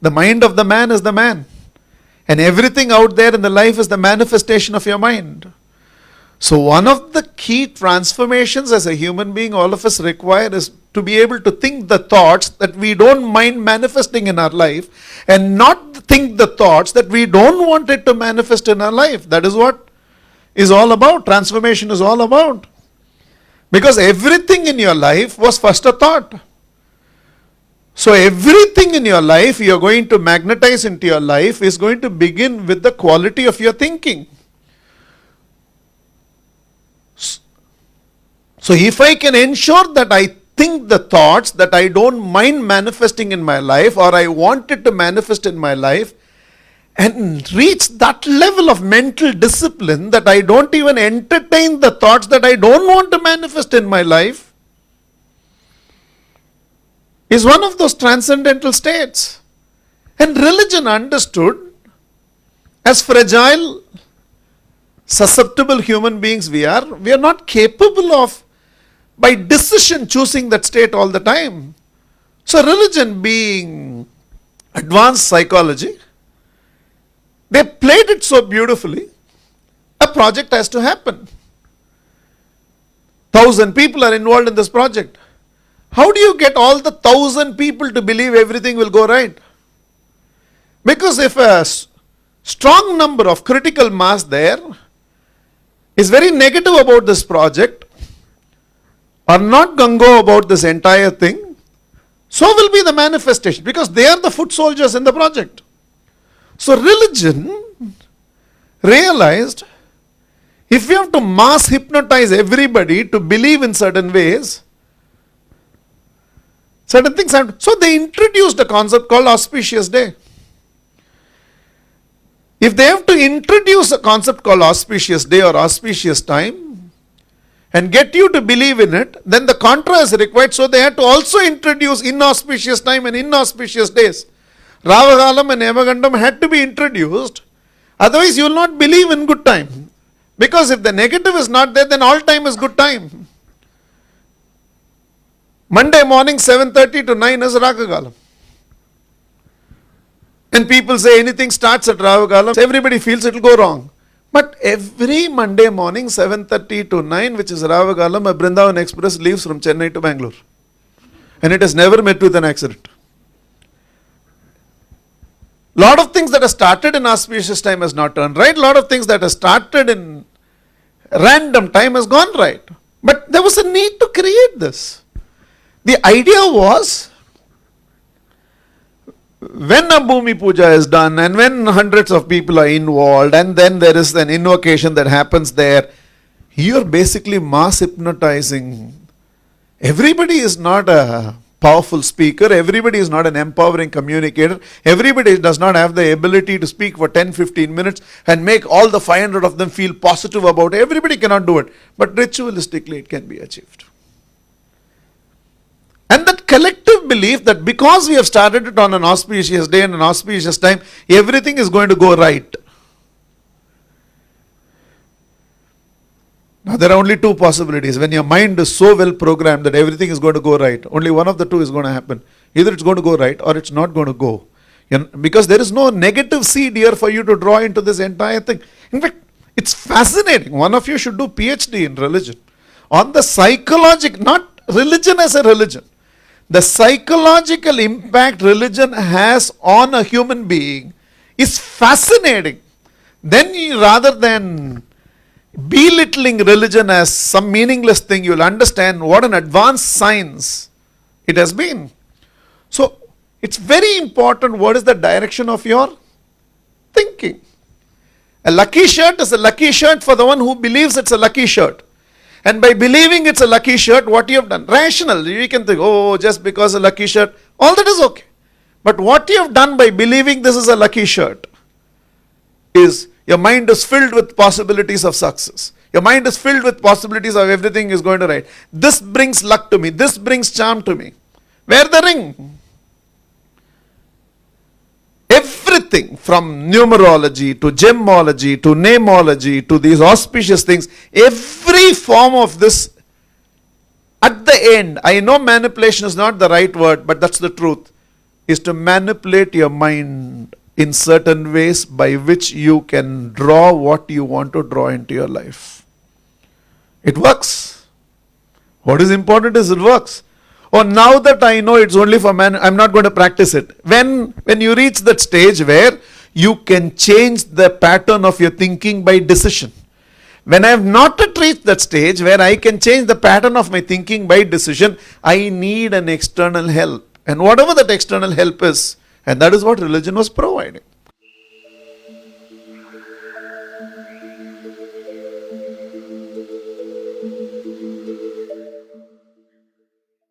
The mind of the man is the man. And everything out there in the life is the manifestation of your mind. So one of the key transformations as a human being all of us require is to be able to think the thoughts that we don't mind manifesting in our life, and not think the thoughts that we don't want it to manifest in our life. That is what is all about. Transformation is all about. Because everything in your life was first a thought. So everything in your life you are going to magnetize into your life is going to begin with the quality of your thinking. So if I can ensure that I think the thoughts that I don't mind manifesting in my life, or I want it to manifest in my life, and reach that level of mental discipline that I don't even entertain the thoughts that I don't want to manifest in my life, is one of those transcendental states. And religion understood, as fragile, susceptible human beings we are not capable of by decision choosing that state all the time. So religion, being advanced psychology, they played it so beautifully. A project has to happen. 1,000 people are involved in this project. How do you get all the 1,000 people to believe everything will go right? Because if a strong number of critical mass there is very negative about this project, are not gung-ho about this entire thing, so will be the manifestation, because they are the foot soldiers in the project. So religion realized, if we have to mass hypnotize everybody to believe in certain ways, certain things happen. So they introduced a concept called auspicious day. If they have to introduce a concept called auspicious day or auspicious time and get you to believe in it, then the contra is required. So they had to also introduce inauspicious time and inauspicious days. Ravagalam and Yamagandam had to be introduced. Otherwise you will not believe in good time. Because if the negative is not there, then all time is good time. Monday morning 7:30 to 9 is Rakagalam. And people say anything starts at Ravagalam, everybody feels it will go wrong. But every Monday morning 7:30 to 9, which is Ravagalam, a Brindavan Express leaves from Chennai to Bangalore. And it has never met with an accident. Lot of things that are started in auspicious time has not turned right. Lot of things that are started in random time has gone right. But there was a need to create this. The idea was, when a Bhumi Puja is done and when hundreds of people are involved and then there is an invocation that happens there, you are basically mass hypnotizing. Everybody is not a powerful speaker, everybody is not an empowering communicator, everybody does not have the ability to speak for 10-15 minutes and make all the 500 of them feel positive about it. Everybody cannot do it, but ritualistically it can be achieved. And that collective belief that because we have started it on an auspicious day and an auspicious time, everything is going to go right. Now there are only two possibilities. When your mind is so well programmed that everything is going to go right, only one of the two is going to happen. Either it's going to go right or it's not going to go. Because there is no negative seed here for you to draw into this entire thing. In fact, it's fascinating. One of you should do PhD in religion. On the psychological, not religion as a religion. The psychological impact religion has on a human being is fascinating. Then you, rather than belittling religion as some meaningless thing, you will understand what an advanced science it has been. So it's very important what is the direction of your thinking. A lucky shirt is a lucky shirt for the one who believes it's a lucky shirt. And by believing it's a lucky shirt, what you have done? Rational. You can think, oh, just because a lucky shirt, all that is okay. But what you have done by believing this is a lucky shirt is your mind is filled with possibilities of success. Your mind is filled with possibilities of everything is going to right. This brings luck to me. This brings charm to me. Wear the ring. Everything from numerology to gemology to namology to these auspicious things, every form of this, at the end, I know manipulation is not the right word, but that's the truth. is to manipulate your mind in certain ways by which you can draw what you want to draw into your life. It works. What is important is it works. Oh, now that I know it's only for man, I'm not going to practice it. When you reach that stage where you can change the pattern of your thinking by decision. When I have not yet reached that stage where I can change the pattern of my thinking by decision, I need an external help. And whatever that external help is, and that is what religion was providing.